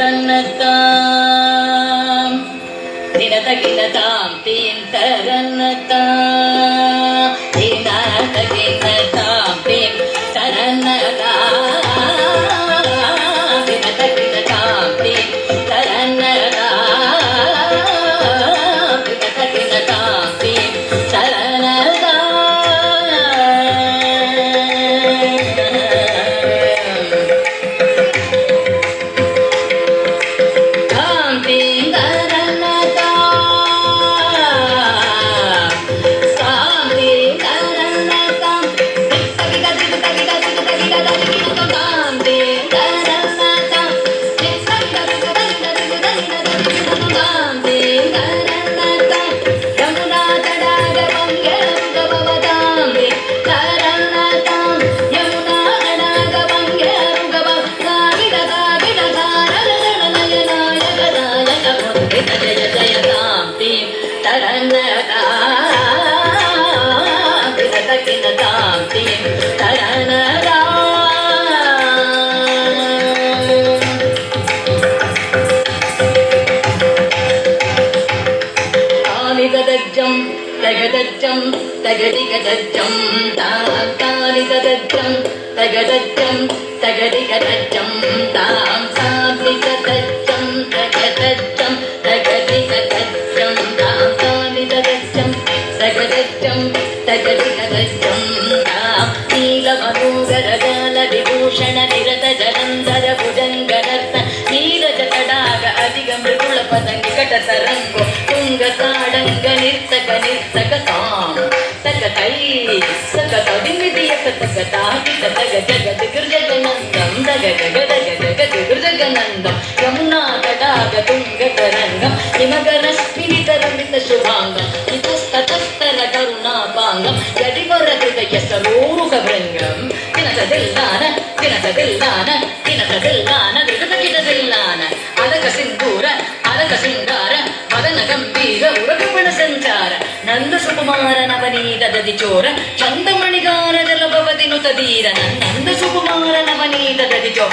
ತರನ್ನತಾಂ ದಿನ ತಗಿನ ತಾಂ ತೀನ್ ತರನ್ನತಾಂ ದಿನ ತಗಿನ ತಾಂ ತೀನ್ ತರನ್ನತಾಂ ದಿನ ತಗಿನ ತಾಂ ತೀನ್ ತರನ್ನತಾಂ ದಿನ ತಗಿನ ತಾಂ ತೀನ್ ತರನ್ನತಾಂ తగదజ్జం తగదిగదజ్జం తాం తాలిగదజ్జం తగదజ్జం తగదిగదజ్జం తాం తాలిగదజ్జం తగదజ్జం తగదిగదజ్జం తాం తాలిగదజ్జం తగదజ్జం తగదిగదజ్జం తాం నీలమనోగరగాల విభూషణ నిరత జలంధర భుజంగనర్త నీరజ తడాగ అధిగ మృదుల పదంగి కట తరంగో తుంగ తాడంగ నిర్తక నిర్తక తాం తక తై తక తదిమిదియ తక తాకి తగ జగ గిర్జగనందం దగ జగ దగ జగ గిర్జగనందం యమునా తడాగ తుంగ తరంగం హిమగర స్ఫిరితరమిత శుభాంగం ఇతస్తతస్తర కరుణాపాంగం యదివర హృదయ సరోరుహ భృంగం తినసదిల్లాన తినసదిల్లాన తినసదిల్లాన విగతకిటదిల్లాన అలక సింధూర అలక సింగార మదన గంభీర ఉరగపణ సంచార నంద సుకుమార నవనీత దది చోర చందమణిగార జలభవతి నుతదీర నంద సుకుమార నవనీత దది చోర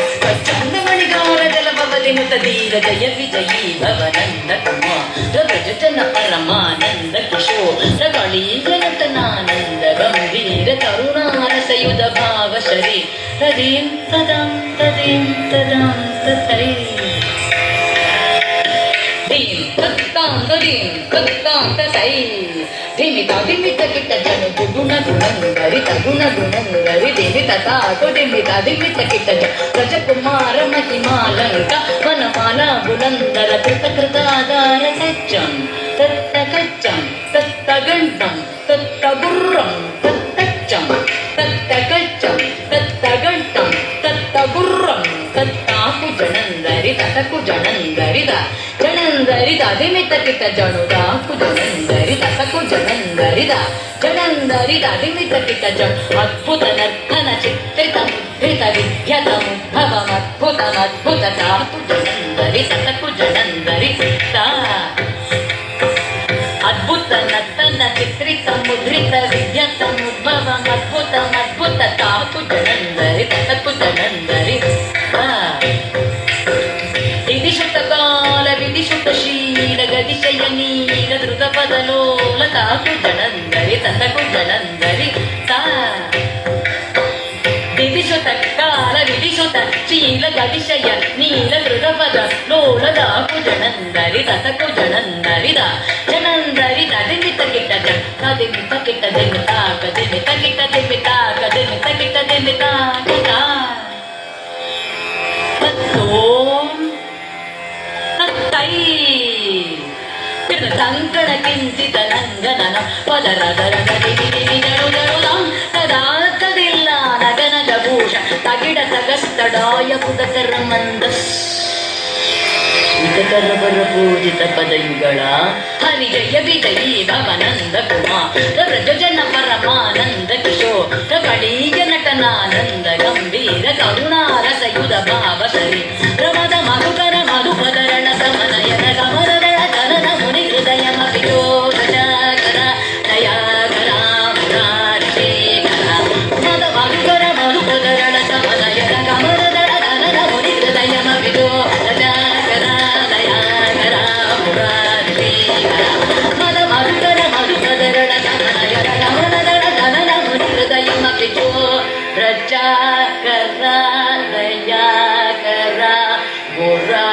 చందమణిగార జలభవతి నుతదీర జయ విజయీ భవ నంద కుమార రజన పరమానంద కిశోర కళీజనతనానంద గంభీర కరుణారసయుధ భావ శరీర తదీం తదాం తదీం తదాం తతై ధీం తత్తాం తదీం తత్తాం తతై ధిమిత ధిమిత కిట జను గుణ గుణంగరి తగుణ గుణంగరి ధిమిత తాకు ధిమిత ధిమిత కిట రజకుమార మహిమాలంక వనమాల బులందర కృత కృతాధార సత్యం తత్తకచ్చం తత్తగండం తత్తగుర్రం తత్తచ్చం తత్తకచ్చం తత్తగండం తత్తగుర్రం తత్తాకు జనందరి తతకు జనందరిద జనందరిద ధిమిత కిట జనుదాకు జనందరి తతకు జనందరిద జనందరిద ధిమిత కిట జను అద్భుత నర్తన చిత్రిత ముద్రిత విద్యతముద్భవమద్భుతమద్భుత తాకు జనందరి తతకు జనందరి అద్భుత నర్తన చిత్రిత ముద్రిత విద్యతముద్భవమద్భుతమద్భుత తాకు జనందరి తతకు జనందరి విధిశుతకాల విధిశుతశీల గతిశయ నీల ధృత పదలోల తాకు జనందరి తతకు జనందరి విధిశుతకాల విధిశుత శీల గతిశయ నీల ధృత పద లోల తాకు జనందరి తతకు జనందరిద జనందరి దిమిత కిట దిమిత కిట దిమితాక దిమిత కిట దిమితాక దిమిత కిట దిమితాక కంకణ కించిత నంగనన పదరదర గదిగిరిగరుగరుదాం తదా తదిల్లా నగనగ భూష తగిడ తగస్తడాయ పుదకర మందస్ ವಿಕರವರ ಪೂಜಿತ ಪದಯುಗಳ ಹರಿಜಯ ವಿಜಯೀ ಭವನಂದ ಕುಮಾರ ರಜನ ಪರಮಾನಂದ ಕಿಶೋರ ಕಳೀಯ ನಟನಾನಂದ ಗಂಭೀರ ಕರುಣಾರಸಯುಧ ಭಾವ ಶರೀ ಪ್ರಮದ ಮಧುಕರ ಮಧುಪದರಣ ಸಮನಯನ ಗಮನದಳ ಕರನ ಮುನಿ ಹೃದಯ ಮವಿಜೋಷಕರ ದಯಾಕರ ಮುರಾರಿಶೇಖರ ಮದ ಮಧುಕರ ಮಧುಪದರಣ ಸಮನಯನ ಗಮನದಳ ಕರನ ಮುನಿ ಹೃದಯ ಮವಿಜೋಷಕರ మద మధుకర మధుకదరణ గమనయన గమనదర గమన ముని హృదయమపి చో రచాకర దయాకర మురా